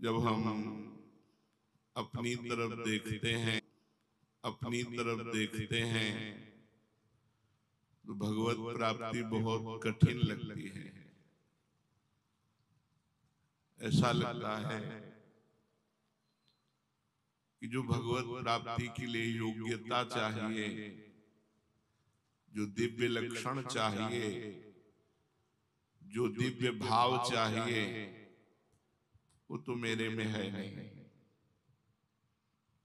जब हम अपनी तरफ देखते हैं तो भगवत प्राप्ति बहुत कठिन लगती है। ऐसा लगता है कि जो भगवत प्राप्ति के लिए योग्यता चाहिए, जो दिव्य लक्षण चाहिए, जो दिव्य भाव चाहिए, वो तो मेरे में है नहीं।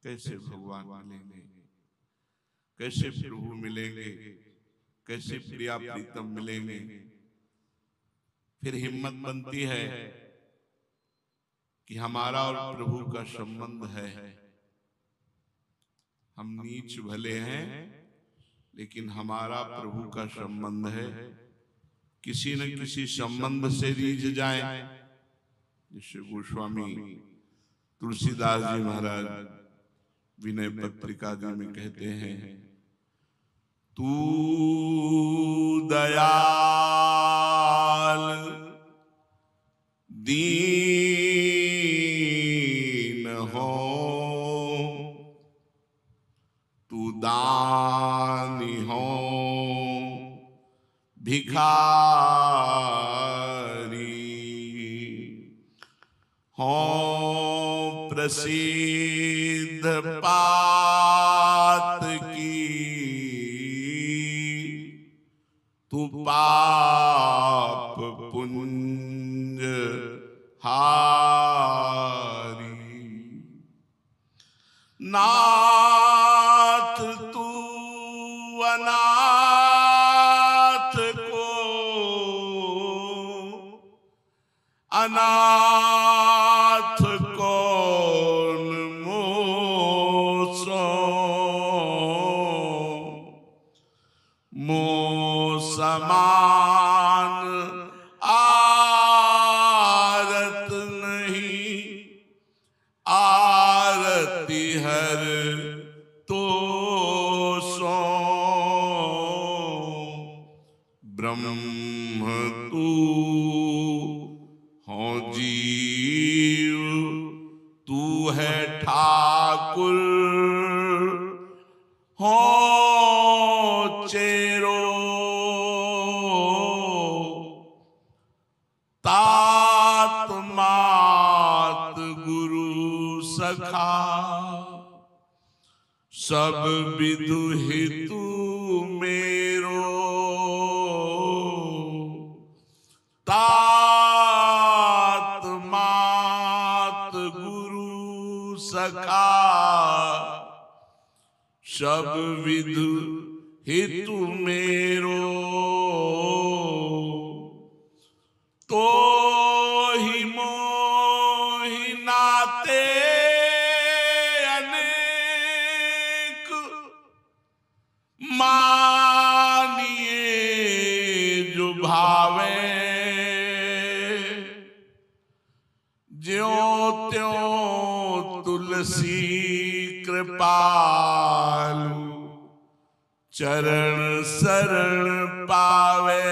कैसे भगवान मिलेंगे, कैसे प्रभु मिलेंगे, कैसे प्रिया प्रीतम मिलेंगे। फिर हिम्मत बनती है कि हमारा और प्रभु का संबंध है। हम नीच भले हैं लेकिन हमारा प्रभु का संबंध है। किसी न किसी संबंध से रीझ जाए, जिससे गोस्वामी तुलसीदास जी महाराज विनय पत्रिका जी में कहते हैं, तू दयाल दीन हो, तू दानी हो, भिखारी हो, प्रसिद्ध पात की तू पाप पुंज हारी। नाथ तू अनाथ को अनाथ कौन मोसो, मोह समान आरत नहीं, आरती हर तो सो। ब्रह्म तू हो जीव, तू है ठाकुर हो चेरो, तात मात गुरु सखा, सब विदु हितु मेरो। तात मात गुरु सखा, सब विदु हितु मेरो। तो ही मोहि नाते अनेक, मानिए जो भावे। ज्यों त्यों तुलसी कृपालु, चरण शरण पावे।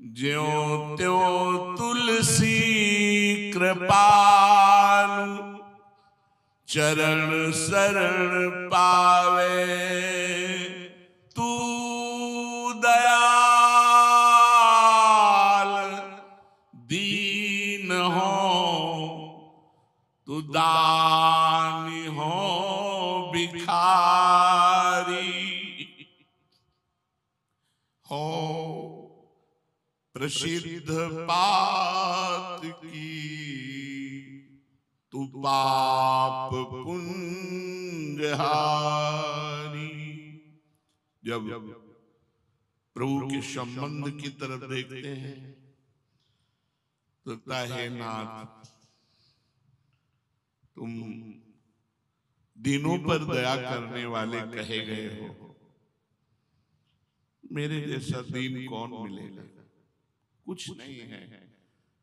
ज्यों त्यों तुलसी कृपालु, चरण शरण पावे। तू दयाल दीन हो, तू दानी हो, भिखारी हो, प्रसिद्ध पात की तू पाप पुंज हारी। जब प्रभु के संबंध की तरफ देखते हैं तो लगता है नाथ तुम दीनों पर दया करने वाले कहे गए हो। मेरे जैसा दीन कौन मिलेगा? कुछ नहीं है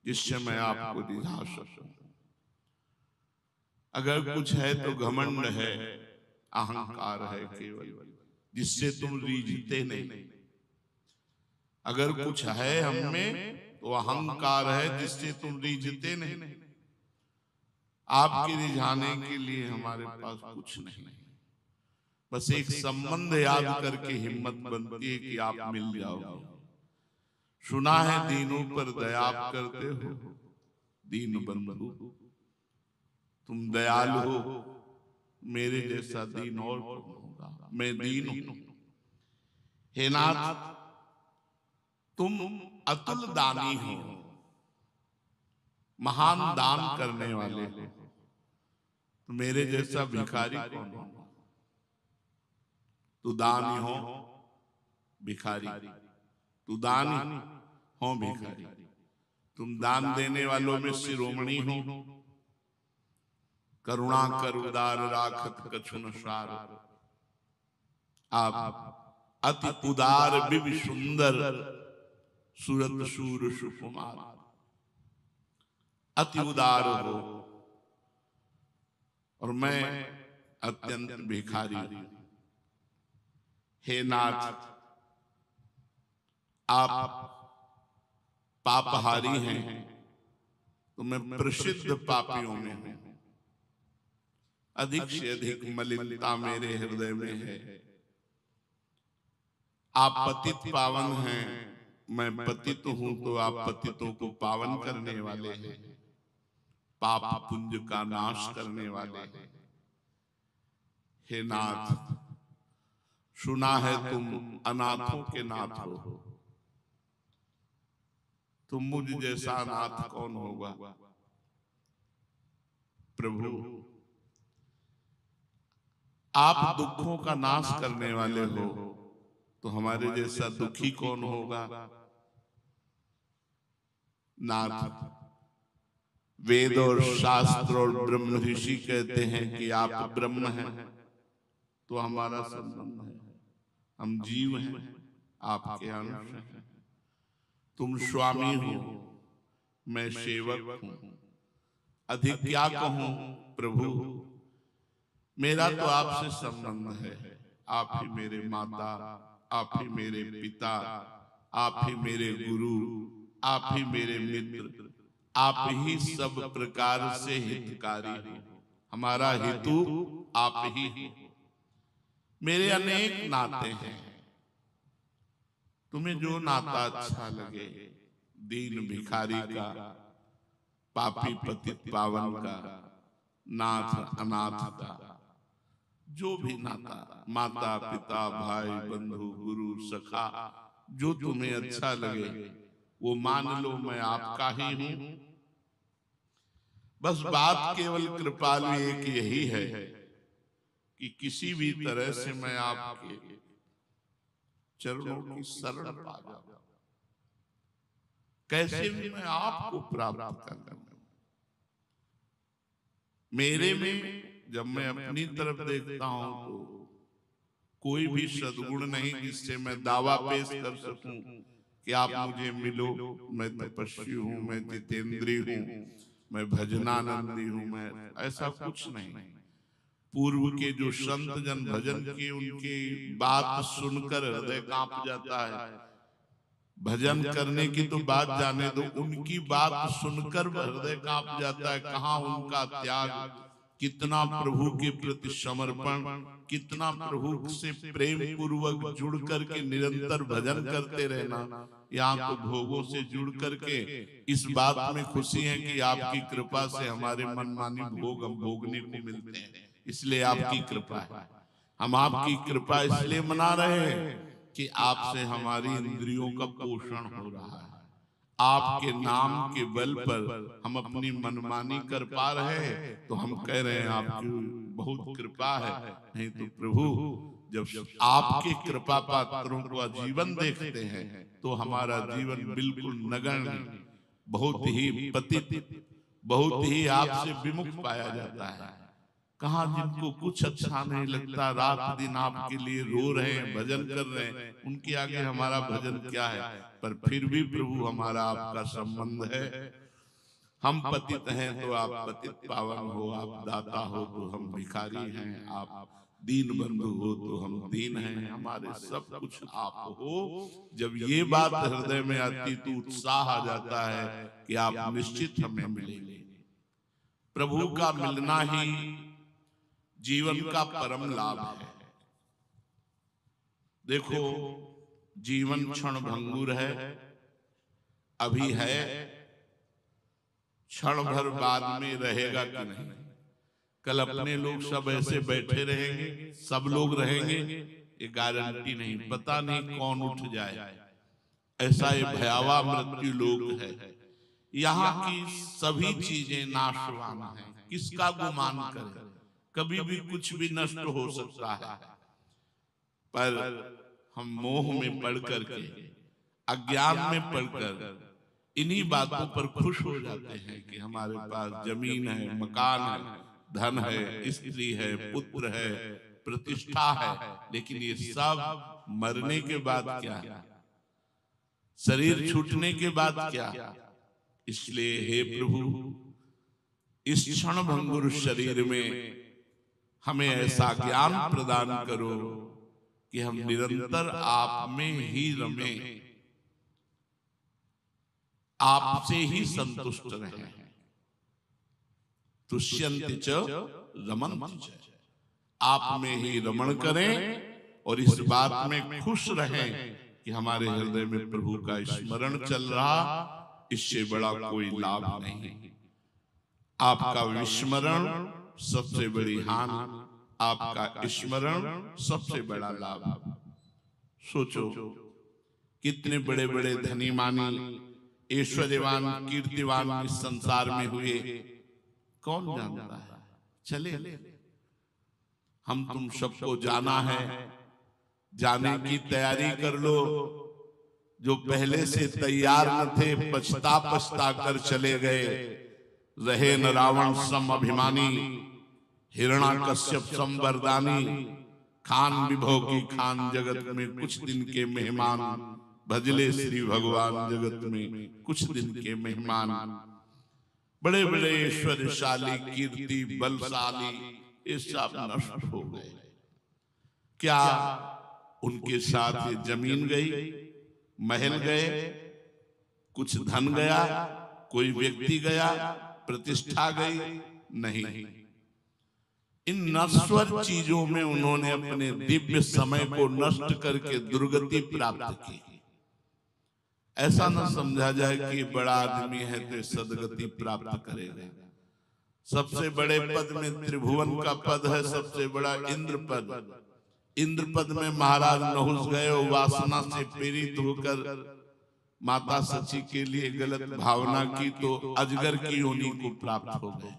जिससे मैं आपको रिझा सकूं। अगर कुछ है तो घमंड है, अहंकार है केवल, जिससे तुम रीझते नहीं। अगर कुछ है हम में तो तो अहंकार है जिससे तुम रीझते नहीं। आपके रिझाने के लिए हमारे पास कुछ नहीं, बस एक संबंध याद करके हिम्मत बनती है कि आप मिल जाओगे। सुना है दीनों पर दया आप करते हो, दीन बंधु तुम दयालु हो, मेरे जैसा दीन और कौन होगा, मैं दीन हूं। हे नाथ तुम अतुल दानी हो, महान दान करने वाले हो, तो मेरे जैसा भिखारी कौन हो। तू दानी हो भिखारी, तू दानी हो भिखारी, तुम दान देने वालों में शिरोमणि हो। करुणा कर उदार राखत कछु न सार, आप अति उदार बिब सुंदर सूरत सूर सुकुमार, अति उदार हो और मैं अत्यंत भिखारी हूं। हे नाथ आप पापहारी हैं, तो मैं प्रसिद्ध पापियों में हूं। अधिक से अधिक मलिनता मेरे हृदय में है। आप पतित पावन हैं, मैं पतित हूं, तो आप पतितों को पावन करने वाले हैं, पाप पुंज का नाश करने वाले हैं। हे नाथ सुना है तुम अनाथों के नाथ हो, तुम मुझ जैसा अनाथ कौन होगा। प्रभु आप दुखों का नाश करने वाले हो, तो हमारे जैसा दुखी कौन होगा। नाथ वेद और शास्त्र और ब्रह्म ऋषि कहते हैं कि आप ब्रह्म हैं, तो हमारा संबंध है, हम जीव हैं, आपके अंश हैं। तुम स्वामी हो, मैं सेवक हूं, अधिक क्या कहूं प्रभु। मेरा तो आपसे संबंध है, आप ही मेरे माता, आप ही मेरे पिता, आप ही मेरे गुरु, आप ही मेरे मित्र, आप ही सब प्रकार से हितकारी हो। हमारा हेतु आप ही हो। मेरे अनेक नाते हैं, तुम्हें जो नाता अच्छा लगे, दीन भिखारी का, पापी पतित पावन का, नाथ अनाथ का, जो भी नाता, माता पिता भाई बंधु गुरु सखा, जो तुम्हें अच्छा लगे वो मान लो, मैं आपका ही हूं। बस बात केवल कृपालु एक यही है कि किसी भी तरह से मैं आपके चरणों की शरण पा जाऊं, कैसे भी मैं आपको प्राप्त कर लूं। मेरे में जब मैं अपनी तरफ देखता हूं तो कोई भी सद्गुण नहीं जिससे मैं दावा पेश कर सकूं कि आप मुझे मिलो। मैं तपस्वी हूं, मैं जितेंद्री हूं, मैं भजनानंदी हूं, मैं ऐसा कुछ नहीं। पूर्व के जो संत जन भजन किए उनकी बात सुनकर हृदय कांप जाता है। भजन करने की तो बात जाने दो, उनकी बात सुनकर हृदय कांप जाता है। कहाँ उनका त्याग, कितना प्रभु के प्रति समर्पण, कितना प्रभु से प्रेम पूर्वक जुड़ करके निरंतर भजन करते रहना। यहाँ तो भोगों से जुड़ करके इस बात में खुशी है कि आपकी कृपा से हमारे मनमानी भोग हम भोगने को मिलते हैं, इसलिए आपकी कृपा है। हम आपकी कृपा इसलिए मना रहे हैं कि आपसे हमारी इंद्रियों का पोषण हो रहा है। आपके नाम के बल पर हम अपनी मनमानी कर पा रहे हैं, तो हम कह रहे हैं आपकी बहुत कृपा है। नहीं तो प्रभु जब आपके कृपा पात्रों को जीवन देखते हैं तो हमारा जीवन बिल्कुल नगण्य, बहुत ही पतित, बहुत ही आपसे विमुख पाया जाता है। कहाँ जिनको कुछ अच्छा नहीं लगता, रात दिन आपके लिए रो रहे हैं, भजन कर रहे हैं, उनके आगे हमारा भजन क्या है। पर फिर भी प्रभु हमारा आपका संबंध है। हम पतित हैं तो आप पतित पावन हो, आप दाता हो तो हम भिखारी हैं, आप दीन बंधु हो तो हम दीन हैं, हमारे सब कुछ आप हो। जब ये बात हृदय में आती तो उत्साह आ जाता है कि आप निश्चित हमें मिलेंगे। प्रभु का मिलना ही जीवन का परम लाभ है। देखो, जीवन क्षण भंगुर है, अभी है, क्षण भर बाद में रहेगा कि नहीं। कल अपने लोग सब ऐसे बैठे रहेंगे, सब लोग रहेंगे, ये गारंटी नहीं, पता नहीं कौन उठ जाए। ऐसा ये भयावह मृत्यु लोक है। यहाँ की सभी चीजें नाशवान हैं, किसका गुमान करें, कभी भी कुछ भी नष्ट हो सकता है। पर हम मोह में पड़ करके, अज्ञान में पड़कर इन्हीं बातों पर खुश हो जाते हैं कि हमारे पास जमीन है, मकान है, धन है, स्त्री है, पुत्र है, प्रतिष्ठा है, लेकिन ये सब मरने के बाद क्या, शरीर छूटने के बाद क्या। इसलिए हे प्रभु, इस क्षण भंगुर शरीर में हमें ऐसा ज्ञान प्रदान करो कि हम निरंतर आप में ही रमें, आपसे ही संतुष्ट रहें। तुष्यन्ति च रमन्ति च, आप में ही रमण करें और इस बात में खुश रहें कि हमारे हृदय में प्रभु का स्मरण चल रहा, इससे बड़ा कोई लाभ नहीं। आपका विस्मरण सबसे बड़ी हानि, आपका स्मरण सबसे बड़ा लाभ। सोचो, कितने बड़े बड़े धनी मानी, ऐश्वर्यवान, कीर्तिवान इस संसार में हुए, कौन जानता है। चले, हम तुम सबको जाना है, जाने की तैयारी कर लो। जो पहले से तैयार न थे, पछता पछता कर चले गए। रहे न रावण सम अभिमानी, हिरण्याकश्यप सम वरदानी। खान विभो की खान जगत में कुछ दिन के मेहमान, भजले श्री भगवान जगत में कुछ दिन के मेहमान। बड़े बड़े ऐश्वर्यशाली, कीर्ति बलशाली, ये सब नष्ट हो गए। क्या उनके साथ ये जमीन गई, महल गए, कुछ धन गया, कोई व्यक्ति गया, प्रतिष्ठा गई? नहीं। इन नश्वर चीजों में उन्होंने अपने दिव्य समय को नष्ट करके दुर्गति प्राप्त की। ऐसा न समझा जाए कि बड़ा आदमी है तो सदगति प्राप्त करेगा। सबसे बड़े पद में त्रिभुवन का पद है, सबसे बड़ा इंद्र पद। इंद्र पद में महाराज नहुस गए, वासना से पीड़ित होकर माता सची के लिए गलत भावना की तो अजगर की योनि को प्राप्त हो गए।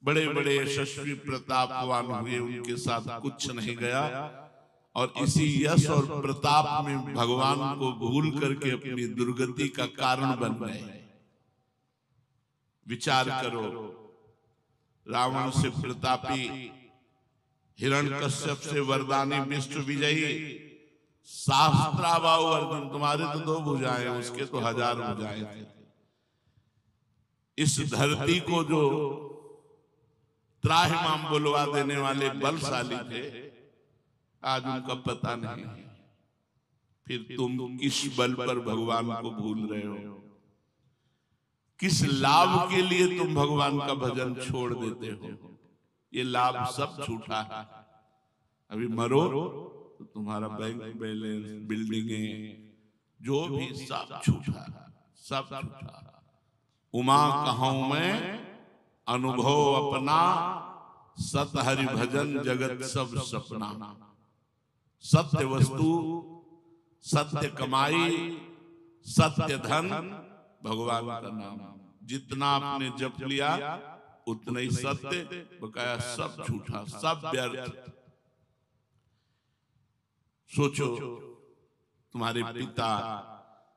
बड़े बड़े यशस्वी प्रतापवान हुए, उनके साथ कुछ नहीं गया और इसी यश और प्रताप में भगवान को भूल करके अपनी दुर्गति का कारण बन गए। विचार करो, रावण से प्रतापी, हिरण्यकश्यप से वरदानी, विश्व विजयी, सहस्त्राबाहु अर्जुन, तुम्हारे तो 2 भुजाएं, उसके तो 1000 भुजाएं थे। इस धरती को जो त्राहिमाम बुलवा देने वाले बलशाली थे, आज उनका पता नहीं। फिर तुम किस बल पर भगवान को भूल रहे हो? किस लाभ के लिए तुम भगवान का भजन छोड़ देते हो? ये लाभ सब झूठा है। अभी मरो तो तुम्हारा बैंक बैलेंस, बिल्डिंगें, जो भी सब झूठा, सब झूठा। उमा कहूं मैं अनुभव अपना, सत हरि भजन जगत सब सपना। सत्य वस्तु, सत्य कमाई, सत्य धन, भगवान का नाम। जितना आपने जप लिया उतना ही सत्य, बकाया सब झूठा, सब व्यर्थ। सोचो, तुम्हारे पिता,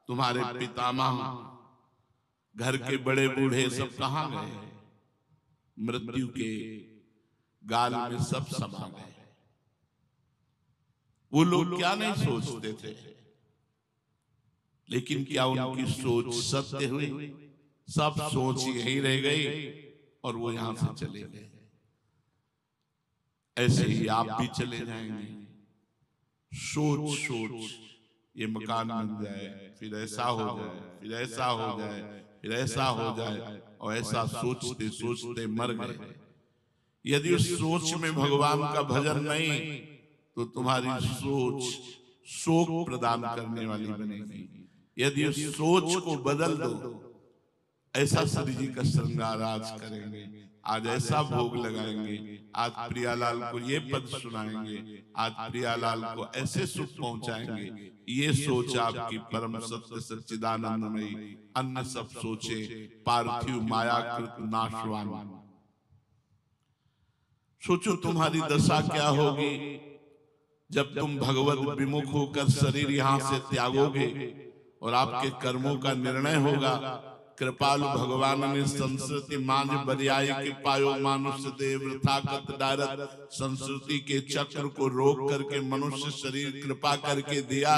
तुम्हारे पितामह, घर के बड़े बूढ़े सब कहां गए? मृत्यु के गाल में सब समा गए। वो लोग क्या नहीं सोचते थे, लेकिन क्या उनकी सोच सत्य हुई? सब सोच यही रह गई और वो यहां से चले गए। ऐसे ही आप भी चले जाएंगे। सोच सोच ये मकान मिल जाए, फिर ऐसा हो जाए, फिर ऐसा हो जाए, फिर ऐसा हो जाए, और ऐसा सोचते सोचते मर गए। यदि उस सोच में भगवान का भजन नहीं तो तुम्हारी सोच शोक प्रदान करने वाली बनेगी। यदि उस सोच को बदल दो, ऐसा श्री जी का श्रृंगार आज करेंगे, आज ऐसा भोग लगाएंगे, आज प्रियालाल को ये पद सुनाएंगे, आज प्रियालाल को ऐसे सुख पहुंचाएंगे, ये सोच आपकी परम सत्य सच्चिदानंदमयी अन्य सब सोचे पार्थिव मायाकृत नाशवान। सोचो तुम्हारी दशा क्या होगी जब तुम भगवत विमुख होकर शरीर यहां से त्यागोगे और आपके कर्मों का निर्णय होगा। कृपालु भगवान ने संस्कृति मान बरियाई के पायो मानुष्य देव थाकत डारत संस्कृति के चक्र को रोक करके मनुष्य शरीर कृपा करके दिया,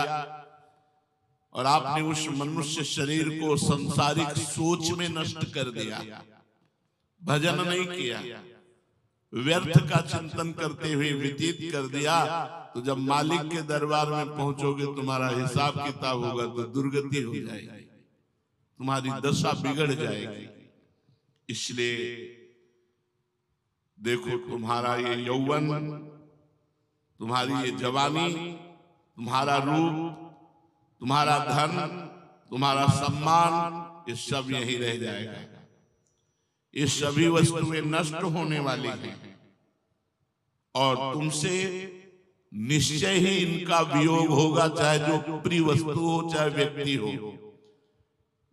और आपने उस मनुष्य शरीर को संसारिक सोच में नष्ट कर दिया, भजन नहीं किया, व्यर्थ का चिंतन करते हुए व्यतीत कर दिया। तो जब मालिक के दरबार में पहुंचोगे तुम्हारा हिसाब किताब होगा तो दुर्गति हो जाएगी, तुम्हारी दशा बिगड़ जाएगी। इसलिए देखो तुम्हारा ये यौवन, तुम्हारी ये जवानी, तुम्हारा रूप, तुम्हारा धन, तुम्हारा सम्मान, ये सब यही रह जाएगा। ये सभी वस्तुएं नष्ट होने वाली हैं और तुमसे निश्चय ही इनका वियोग होगा, चाहे जो प्रिय वस्तु हो चाहे व्यक्ति हो।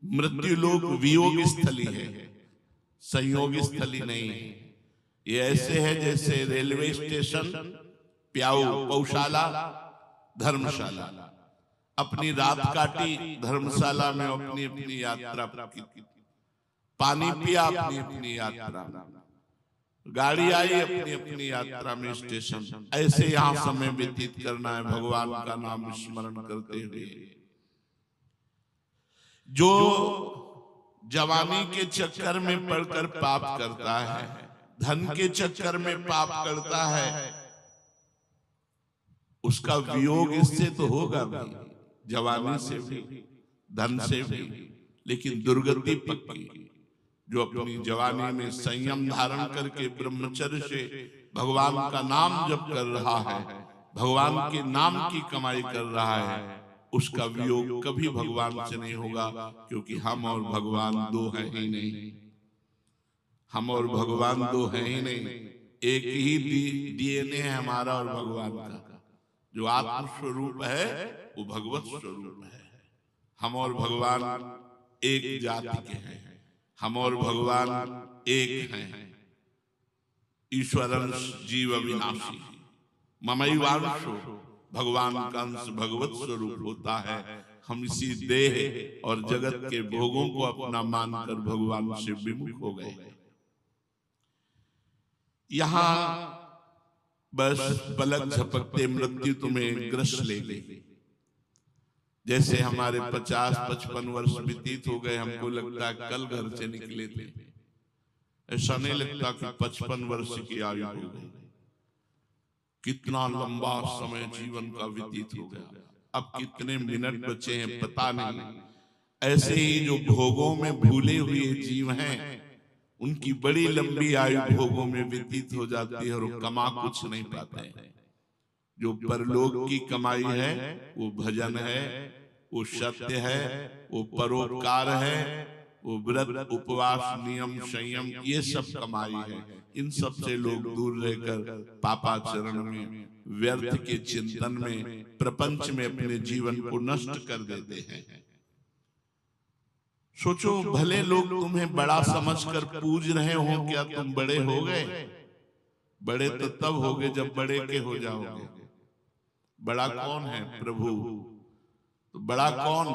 मृत्यु लोक वियोग स्थली है, संयोग स्थली नहीं है। ये ऐसे है जैसे रेलवे स्टेशन, प्याऊ, पौशाला, धर्मशाला। अपनी रात काटी धर्मशाला में, अपनी अपनी यात्रा की, पानी पिया अपनी अपनी यात्रा, गाड़ी आई अपनी अपनी यात्रा में स्टेशन। ऐसे यहां समय व्यतीत करना है भगवान का नाम स्मरण करते हुए। जो जवानी के चक्कर में पड़कर पाप करता है, धन के चक्कर में पाप करता है, उसका वियोग इससे तो होगा भी, जवानी से भी, धन से भी, लेकिन दुर्गति पक्की। जो अपनी जवानी में संयम धारण करके ब्रह्मचर्य से भगवान का नाम जप कर रहा है, भगवान के नाम की कमाई कर रहा है, उसका वियोग कभी भगवान से नहीं होगा, क्योंकि हम और भगवान दो हैं ही नहीं। हम और भगवान दो हैं ही नहीं, एक ही डीएनए है हमारा और भगवान का। जो आत्म स्वरूप है वो भगवत स्वरूप है। हम और भगवान एक जाति के हैं, हम और भगवान एक हैं। ईश्वरंश जीव अविनाशी ममैवांशो, भगवान का अंश भगवत स्वरूप होता है। हम इसी देह और जगत के भोगों को अपना मानकर भगवान से विमुख हो गए। यहां बस पलक झपकते मृत्यु तुम्हें ग्रस ले गई। जैसे हमारे 50-55 वर्ष व्यतीत हो गए, हमको लगता है कल घर से निकले थे। ऐसा नहीं लगता कि 55 वर्ष की आयु हो गई। कितना लंबा समय जीवन का व्यतीत हो गया। अब कितने मिनट बचे हैं पता नहीं। ऐसे ही जो भोगों में भूले हुए जीव हैं, उनकी बड़ी लंबी आयु भोगों में व्यतीत हो जाती है और वो कमा कुछ नहीं पाते हैं। जो परलोक की कमाई है वो भजन है, वो सत्य है, वो परोपकार है, वो व्रत उपवास नियम संयम, ये सब कमाई है। इन सब से लोग दूर रहकर पापाचरण में, व्यर्थ के चिंतन में, प्रपंच में अपने जीवन को नष्ट कर देते हैं। सोचो, भले लोग तुम्हें बड़ा समझकर पूज रहे हो, क्या तुम बड़े हो गए? बड़े तो तब होगे जब बड़े के हो जाओगे। बड़ा कौन है? प्रभु। तो बड़ा कौन?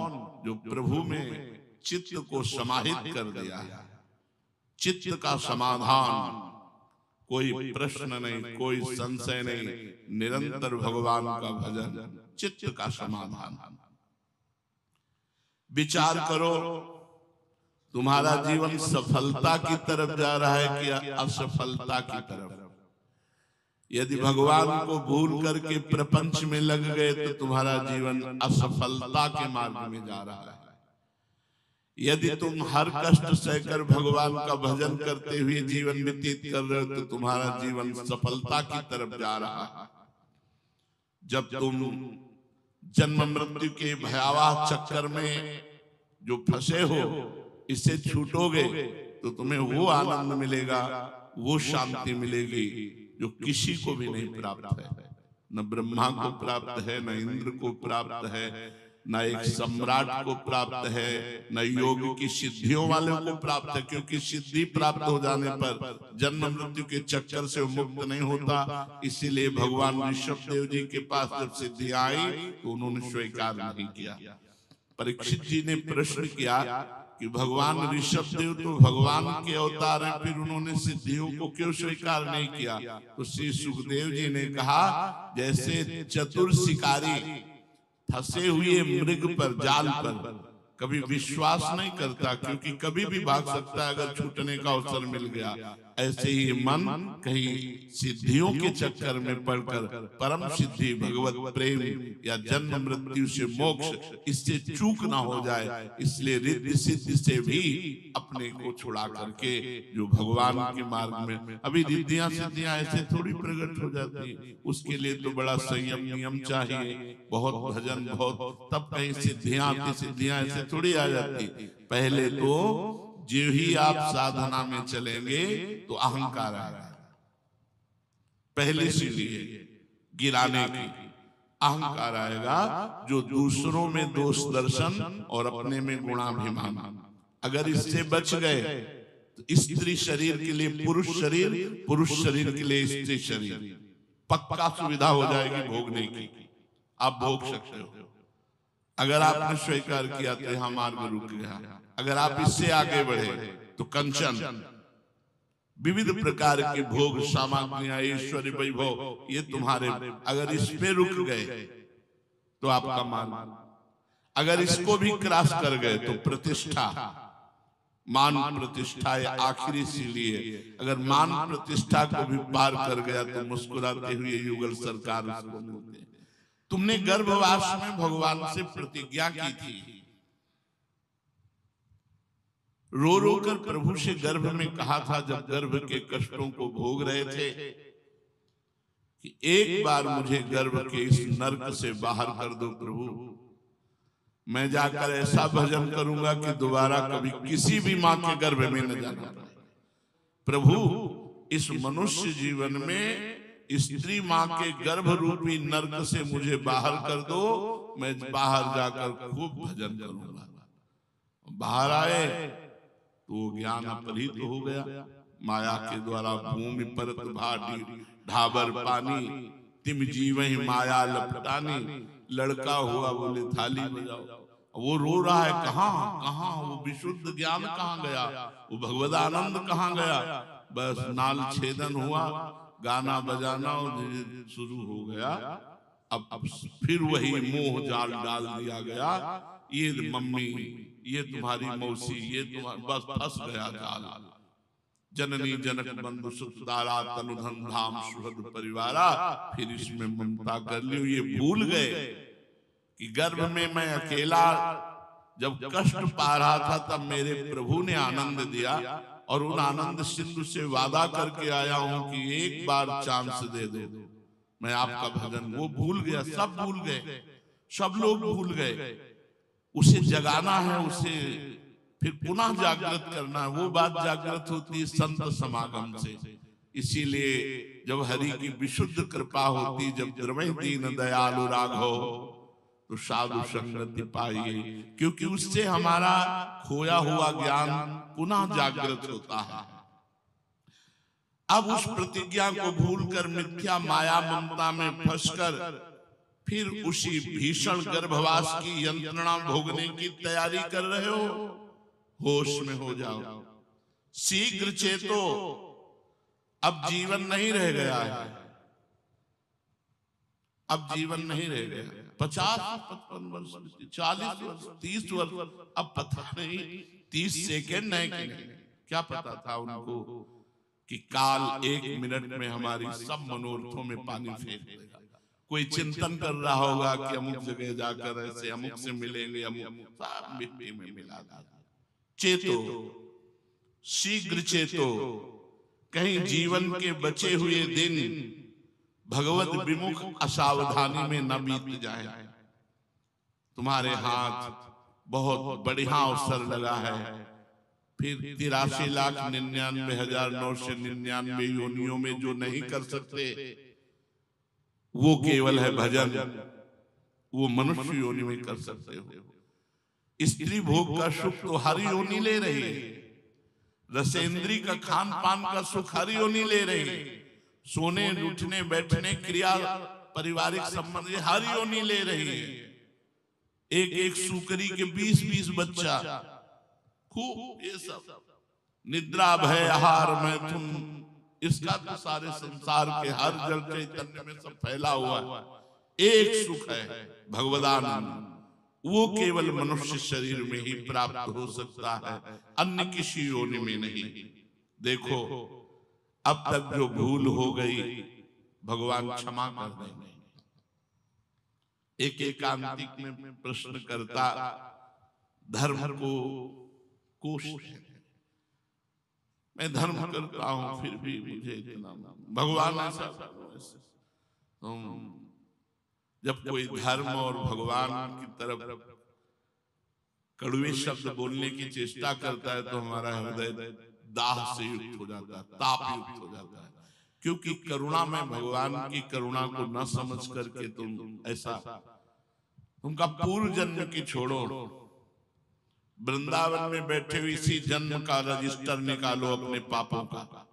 जो प्रभु में चित्त को समाहित कर दिया है। चित्त का समाधान, कोई प्रश्न नहीं, कोई संशय नहीं, निरंतर भगवान का भजन, चित्त का समाधान। विचार करो, तुम्हारा जीवन सफलता की तरफ जा रहा है कि असफलता की तरफ? यदि भगवान को भूल करके प्रपंच में लग गए तो तुम्हारा जीवन असफलता के मार्ग में जा रहा है। यदि तुम हर कष्ट सहकर भगवान का भजन करते हुए जीवन व्यतीत कर रहे हो तो तुम्हारा जीवन सफलता की तरफ जा रहा है। जब तुम जन्म मृत्यु के भयावह चक्कर में जो फंसे हो इससे छूटोगे तो तुम्हें वो आनंद मिलेगा, वो शांति मिलेगी जो किसी को भी नहीं प्राप्त है। न ब्रह्मा को प्राप्त है, न इंद्र को प्राप्त है, न एक सम्राट को प्राप्त है, न योग की सिद्धियों वाले को प्राप्त है। क्योंकि सिद्धि प्राप्त हो जाने पर जन्म मृत्यु के चक्कर से मुक्त नहीं होता। इसीलिए भगवान ऋषभ देव जी के पास जब सिद्धि आई तो उन्होंने स्वीकार नहीं किया। परीक्षित जी ने प्रश्न किया कि भगवान ऋषभ देव तो भगवान के अवतार हैं, फिर उन्होंने सिद्धियों को क्यों स्वीकार नहीं किया? तो श्री सुखदेव जी ने कहा, जैसे चतुर शिकारी फंसे हुए मृग पर, जाल पर कभी विश्वास नहीं करता क्योंकि कभी भी भाग सकता है अगर छूटने का अवसर मिल गया, ऐसे ही मन कहीं सिद्धियों के चक्कर में पड़कर परम सिद्धि भगवत प्रेम या जन्म मृत्यु से मोक्ष इससे चूक ना हो जाए, इसलिए रिद्धि सिद्धि से भी अपने को छुड़ा करके जो भगवान के मार्ग में, अभी रिद्धियां सिद्धियां ऐसे थोड़ी प्रकट हो जाती, उसके लिए तो बड़ा संयम नियम चाहिए, बहुत भजन, बहुत, तब कहीं सिद्धियां आती, सिद्धियां ऐसे थोड़ी आ जाती। पहले तो जो ही आप साधना में चलेंगे तो अहंकार आएगा, पहले सीढ़ी है गिराने की, अहंकार आएगा जो दूसरों में दोष दर्शन और अपने में गुणाभिमान। अगर इससे बच गए तो स्त्री शरीर के लिए पुरुष शरीर, पुरुष शरीर के लिए स्त्री शरीर, पक्का सुविधा हो जाएगी भोगने की, आप भोग सकते हो। अगर आपने स्वीकार किया तो यहां मार्ग रुक गया। अगर आप इससे आगे बढ़े तो कंचन, विविध प्रकार के भोग सामग्रियां, ऐश्वर्य, वैभव, ये तुम्हारे, अगर इस पे रुक गए तो आपका मान, अगर इसको भी क्रॉस कर गए तो प्रतिष्ठा, मान प्रतिष्ठा आखिरी सीढ़ी है। अगर मान प्रतिष्ठा को भी पार कर गया तो मुस्कुराते हुए युगल सरकार उसको मिलते हैं। तुमने गर्भवास में भगवान से प्रतिज्ञा की थी, रो रो कर प्रभु से गर्भ में कहा था जब गर्भ के कष्टों को भोग रहे थे कि एक बार मुझे गर्भ के इस नरक से बाहर कर दो प्रभु, मैं जाकर ऐसा भजन करूंगा कि दोबारा कभी किसी भी मां के गर्भ में न जाना पड़े। प्रभु इस मनुष्य जीवन में स्त्री मां के गर्भ रूपी नरक से मुझे बाहर कर दो, मैं बाहर जाकर खूब भजन करूंगा। बाहर आए तो ज्ञान अपहृत हो गया, माया के द्वारा भूमि परत भाटी ढाबर पानी, तिम जीवहि माया लपटानी, लड़का हुआ बोले थाली बजाओ। वो रो रहा है, कहाँ कहाँ वो विशुद्ध ज्ञान कहाँ गया, वो भगवदानंद कहाँ गया? बस नाल छेदन हुआ, गाना बजाना शुरू हो गया। अब फिर वही मोह जाल डाल दिया गया, ये मम्मी, ये तुम्हारी मौसी, ये तुम्हारा, बस फंस गया जाल। जननी जनक बंधु सुखदारा तनुधन धाम सुहृद परिवारा, फिर इसमें ममता कर ली। ये भूल गए कि गर्भ में मैं अकेला जब कष्ट पा रहा था तब मेरे प्रभु ने आनंद दिया, और उन आनंद सिंधु से वादा करके आया हूं कि एक बार चांस दे दो, मैं आपका भजन। वो भूल गया, सब भूल गए, सब लोग भूल गए। उसे जगाना है, उसे फिर पुनः जागृत करना है। वो बात जागृत होती है संत समागम से। इसीलिए जब हरि की विशुद्ध कृपा होती, जब द्रवै दीन दयालु राघव, तो साधु संगति पाइए, क्योंकि उससे हमारा खोया हुआ ज्ञान पुनः जागृत होता है। अब उस प्रतिज्ञा को भूलकर मिथ्या माया ममता में फंसकर फिर उसी भीषण गर्भवास की यंत्रणा भोगने की तैयारी कर रहे हो। होश में हो जाओ, शीघ्र चेतो, अब जीवन नहीं रह गया है, अब जीवन नहीं रह गया। 50, 55 वर्ष, 40 वर्ष, 30 वर्ष, अब पता नहीं 30 सेकेंड है कि नहीं, क्या पता था उनको कि काल 1 मिनट में हमारी सब मनोरथों में पानी फेंक देगा। कोई चिंतन कर रहा होगा कि अमुक जगह जाकर ऐसे अमुक से मिलेंगे, अमुक सब मिट्टी में मिला दिया। चेतो, शीघ्र चेतो, कहीं जीवन के बचे हुए दिन भगवत विमुख असावधानी में न बीत जाए। तुम्हारे हाथ बहुत बढ़िया अवसर लगा है, फिर 83,99,999 योनियों में जो नहीं कर सकते वो केवल है भजन, वो मनुष्य योनि में कर सकते हो। स्त्री भोग का सुख तो हर योनि ले रही है, रसेंद्री का खान पान का सुख हर योनि ले रही है, सोने उठने बैठने क्रिया पारिवारिक संबंध हर योनि ले रही है। एक एक सुकरी के 20-20 बच्चा, खूब ये सब निद्रा भय आहार मैथुन, इसका तो सारे संसार के हर जल चैतन्य में सब फैला हुआ है। एक सुख है भगवदानंद, वो केवल मनुष्य शरीर में ही प्राप्त हो सकता है, अन्य किसी योनि में नहीं। देखो अब तक जो भूल हो गई भगवान क्षमा कर देंगे। एक एकांतिक में प्रश्न करता धर्म को कोष है, मैं धर्म करता हूं फिर भी मुझे इतना भगवान ऐसा। जब कोई धर्म और भगवान की तरफ कड़वे शब्द बोलने की चेष्टा करता है तो हमारा हृदय दाह से युक्त हो जाता है, ताप युक्त हो जाता है। क्योंकि करुणा में भगवान की करुणा को न समझ करके तुम ऐसा, तुमका पूर्व जन्म की छोड़ो, वृंदावन में बैठे हुए इसी जन्म का रजिस्टर निकालो अपने पापों का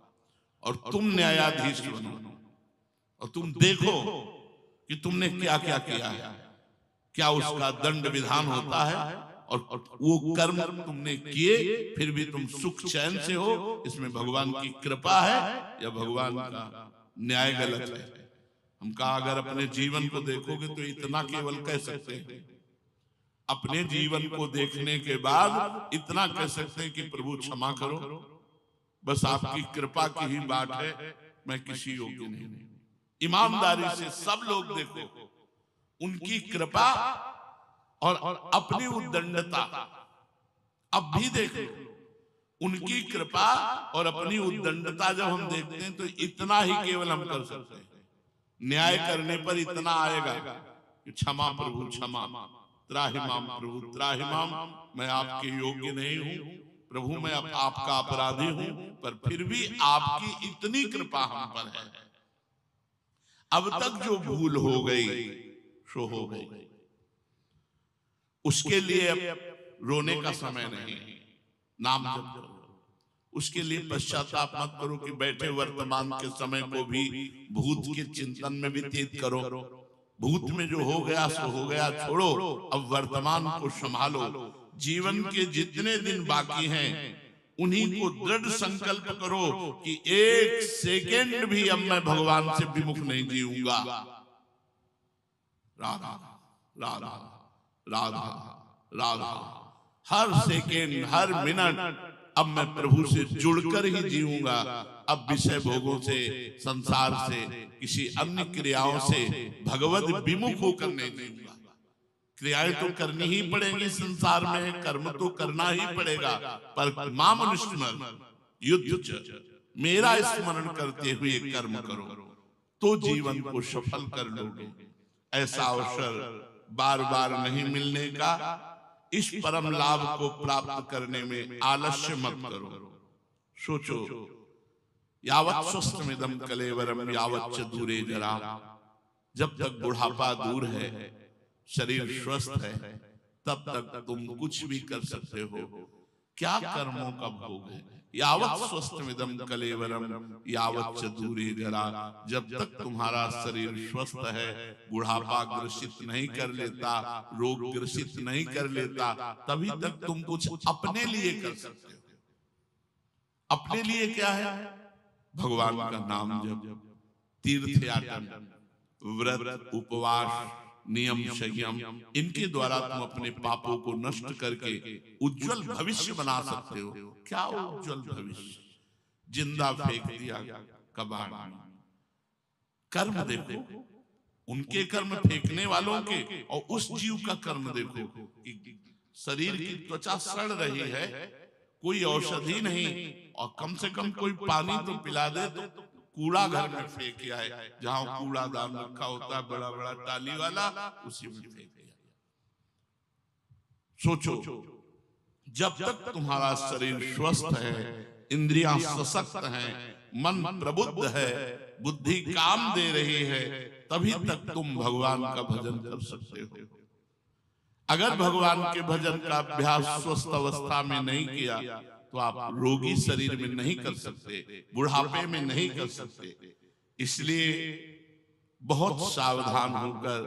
और तुम न्यायाधीश बनो और तुम देखो कि तुमने क्या क्या किया है, क्या उसका दंड विधान होता है और वो कर्म तुमने किए फिर भी तुम सुख चैन से हो, इसमें भगवान की कृपा है या भगवान का न्याय गलत है। हम कहा अगर अपने जीवन को देखोगे तो इतना केवल कह सकते हैं, अपने जीवन को देखने के बाद इतना कह सकते हैं कि प्रभु क्षमा करो, बस आपकी कृपा की ही बात है, मैं किसी योग्य नहीं। ईमानदारी से सब लोग देखो उनकी कृपा और अपनी उद्दंडता, अब भी देखो उनकी कृपा और अपनी उद्दंडता जब हम देखते हैं तो इतना ही केवल हम कर सकते हैं। न्याय करने पर इतना आएगा कि क्षमा प्रभु क्षमा, त्राहिमाम प्रभु त्राहिमाम, मैं आपके योग्य नहीं हूं प्रभु, मैं आपका अपराधी हूं, पर फिर भी आपकी इतनी कृपा हम पर है। अब तक जो भूल हो गई सो हो गई, उसके लिए अब रोने का समय नहीं, नाम जप करो। उसके लिए पश्चाताप मत करो कि बैठे वर्तमान के समय को भी भूत के चिंतन में व्यतीत करो। भूत में जो हो गया सो हो गया, छोड़ो, अब वर्तमान को संभालो। जीवन के जितने दिन बाकी हैं उन्हीं को दृढ़ संकल्प करो कि एक सेकेंड भी अब मैं भगवान से विमुख नहीं जीऊंगा। राधा राधा राधा राधा, हर सेकेंड हर मिनट अब मैं प्रभु से जुड़कर ही जीऊंगा। अब विषय भोगों से, संसार से, किसी अन्य क्रियाओं से भगवत विमुख होकर नहीं जीऊंगा। क्रियाएं तो करनी ही पड़ेंगी संसार में, कर्म तो करना ही पड़ेगा, पर माम अनुस्मरण युद्ध मेरा स्मरण करते हुए कर्म करो तो जीवन को सफल कर लोगे। ऐसा अवसर बार बार नहीं मिलने का, इस परम लाभ को प्राप्त करने में आलस्य मत करो। सोचो, यावत् स्वस्थमिदं कलेवरम यावत् च दूरे जरा, जब तक बुढ़ापा दूर है, शरीर स्वस्थ है, तब तक तुम कुछ भी कर सकते हो। क्या कर्मों का भोग है। यावत् स्वस्थमिदं कलेवरम यावत् च दूरे जरा, जब तक तुम्हारा शरीर स्वस्थ है, बुढ़ापा ग्रसित नहीं कर लेता, रोग ग्रसित नहीं कर लेता, तभी तक तुम कुछ अपने लिए कर सकते हो। अपने लिए क्या है? भगवान का नाम जप, तीर्थ याटन, व्रत, उपवास, नियम, संयम, इनके द्वारा तुम अपने पापों को नष्ट करके उज्जवल भविष्य बना सकते हो। क्या उज्जवल भविष्य? जिंदा फेंक दिया कबाड़ में। कर्म देखो, उनके कर्म फेंकने वालों के, और उस जीव का कर्म देखो कि शरीर की त्वचा सड़ रही है, कोई औषधि नहीं, और कम से कम कोई पानी तो पिला दे, तो कूड़ा घर में फेंक आए, जहां कूड़ादान रखा होता है बड़ा बड़ा टाली वाला, उसी में फेंक दिया। सोचो, जब तक तुम्हारा शरीर स्वस्थ है, इंद्रियां सशक्त हैं, मन प्रबुद्ध है, बुद्धि काम दे रही है, तभी तक तुम भगवान का भजन कर सकते हो। अगर भगवान के भजन का अभ्यास स्वस्थ अवस्था में नहीं किया तो आप रोगी शरीर में नहीं कर सकते, बुढ़ापे में नहीं कर सकते। इसलिए बहुत सावधान होकर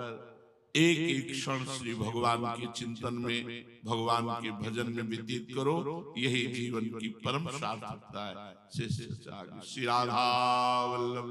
एक एक क्षण श्री भगवान के चिंतन में, भगवान के भजन में व्यतीत करो। यही जीवन की परम सार्थकता है। श्री राधा वल्लभ।